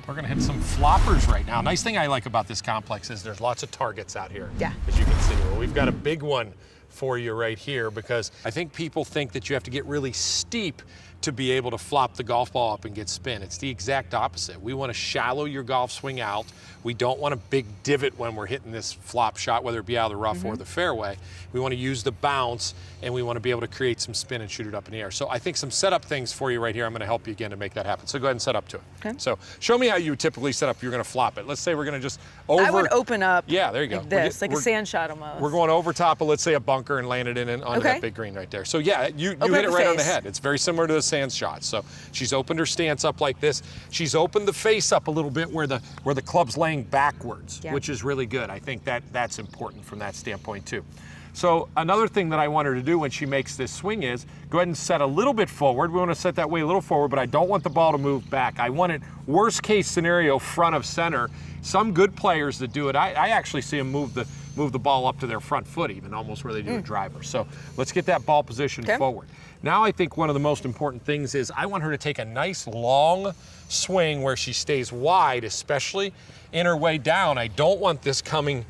We're gonna hit some floppers right now. Nice thing I like about this complex is there's lots of targets out here. Yeah. As you can see, well, we've got a big one for you right here because I think people think that you have to get really steep to be able to flop the golf ball up and get spin. It's the exact opposite. We want to shallow your golf swing out. We don't want a big divot when we're hitting this flop shot, whether it be out of the rough or the fairway. We want to use the bounce, and we want to be able to create some spin and shoot it up in the air. So I think some setup things for you right here. I'm going to help you again to make that happen. So go ahead and set up to it. Okay. So show me how you would typically set up. You're going to flop it. Let's say we're going to just over. I would open up. Yeah, there you go. Like this, like a sand shot almost. We're going over top of, let's say, a bunker and land it in onto that big green right there. So yeah, you hit it right on the head. It's very similar to a sand shot. So she's opened her stance up like this. She's opened the face up a little bit where the club's laying backwards, which is really good. I think that's important from that standpoint too. So another thing that I want her to do when she makes this swing is go ahead and set a little bit forward. We want to set that way a little forward, but I don't want the ball to move back. I want it, worst case scenario, front of center. Some good players that do it, I actually see them move the ball up to their front foot even, almost where they do a driver. So let's get that ball position forward. Now I think one of the most important things is I want her to take a nice long swing where she stays wide, especially in her way down. I don't want this coming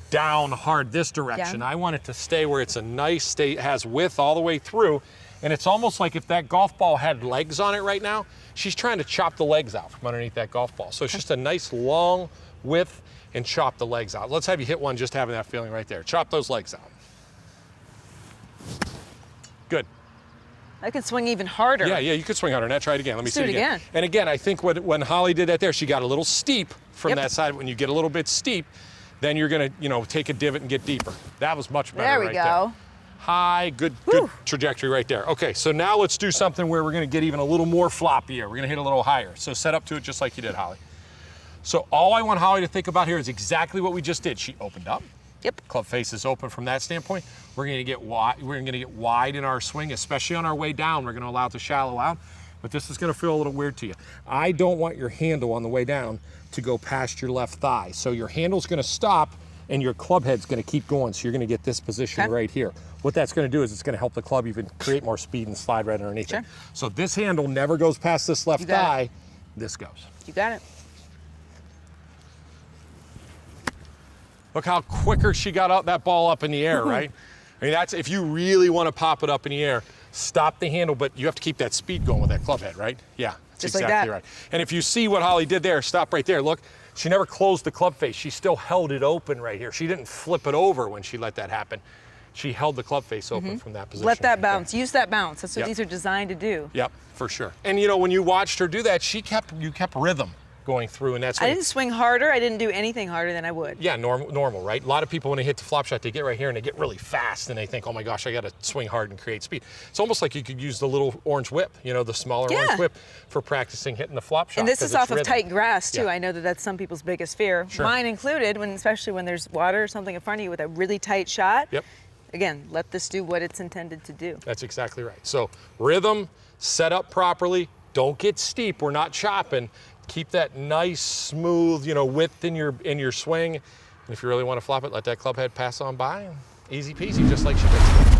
down hard this direction. I want it to stay where it's a nice, has width all the way through. And it's almost like if that golf ball had legs on it right now, she's trying to chop the legs out from underneath that golf ball. So it's just a nice long width and chop the legs out. Let's have you hit one just having that feeling right there. Chop those legs out. Good. I could swing even harder. Yeah, you could swing harder. Now try it again. Let me see it again. And again, I think when Holly did that there, she got a little steep from that side. When you get a little bit steep, then you're gonna, take a divot and get deeper. That was much better right there. There we go. High, good trajectory right there. Okay, so now let's do something where we're gonna get even a little more floppier. We're gonna hit a little higher. So set up to it just like you did, Holly. So all I want Holly to think about here is exactly what we just did. She opened up. Club face is open from that standpoint. We're gonna get wide. We're gonna get wide in our swing, especially on our way down. We're gonna allow it to shallow out, but this is gonna feel a little weird to you. I don't want your handle on the way down to go past your left thigh. So your handle's gonna stop and your club head's gonna keep going. So you're gonna get this position right here. What that's gonna do is it's gonna help the club even create more speed and slide right underneath it. So this handle never goes past this left thigh. This goes. You got it. Look how quicker she got out that ball up in the air, right? I mean, that's if you really want to pop it up in the air, stop the handle, but you have to keep that speed going with that club head, right? Yeah, that's exactly right. And if you see what Holly did there, stop right there. Look, she never closed the club face. She still held it open right here. She didn't flip it over when she let that happen. She held the club face open from that position. Let that bounce. Use that bounce. That's what these are designed to do. Yep, for sure. And when you watched her do that, you kept rhythm going through, and that's I didn't swing harder. I didn't do anything harder than I would. Yeah, normal, right? A lot of people, when they hit the flop shot, they get right here and they get really fast and they think, oh my gosh, I got to swing hard and create speed. It's almost like you could use the little orange whip, the smaller orange whip for practicing hitting the flop shot. And this is off of tight grass too. Yeah. I know that's some people's biggest fear, mine included, especially when there's water or something in front of you with a really tight shot. Again, let this do what it's intended to do. That's exactly right. So rhythm, set up properly, don't get steep, we're not chopping. Keep that nice, smooth, width in your swing. And if you really want to flop it, let that club head pass on by. Easy peasy, just like she did.